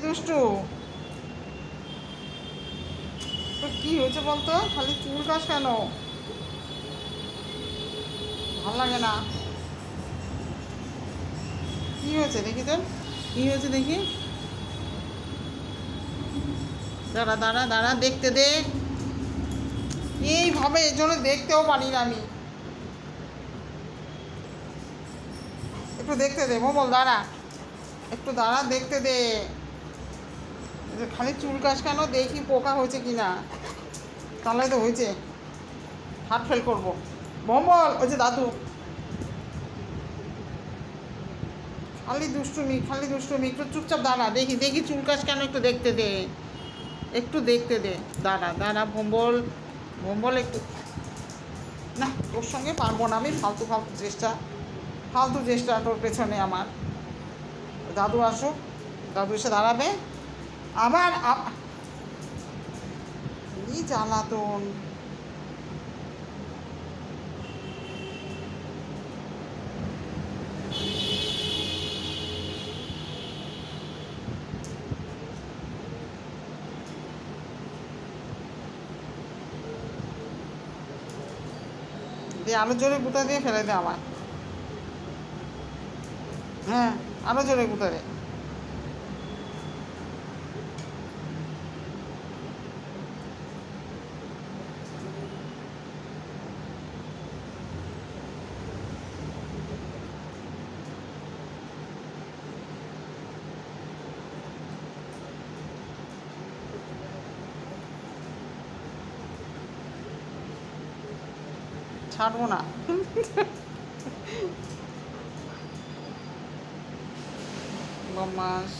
দুষ্টু, তোর কি হয়েছে বলতো? খালি চুল কাশ কেন? ভাল লাগে না। কি হয়েছে দেখি তোর? কি হয়েছে দেখি? দাঁড়া দাঁড়া দাঁড়া, দেখতে দে। এইভাবে এর জন্য দেখতেও পারি না আমি। একটু দেখতে দে মোমল, দাঁড়া একটু, দাঁড়া দেখতে দে। খালি চুল কাশ কেন? দেখি পোকা হয়েছে কি না। তাহলে তো হয়েছে, হাত ফেল করবো। মোমল, ওই যে দাদু, খালি দুষ্টুমি খালি দুষ্টুমি। একটু চুপচাপ দাঁড়া, দেখি দেখি চুল কাশ কেন, একটু দেখতে দে, একটু দেখতে দে। দাঁড়া দাঁড়া ভম্বল, ভম্বল একটু। না, তোর সঙ্গে পারবো না আমি। ফালতু ফালতু চেষ্টা, ফালতু চেষ্টা তোর পেছনে আমার। দাদু আসুক, দাদু এসে দাঁড়াবে আবার। কি জ্বালাতন! দিয়ে আলো জোরে গুঁতা দিয়ে ফেলে দে আমার। হ্যাঁ, আরো জোরে গুঁতা দে। ছাড়বো না। বদমাস।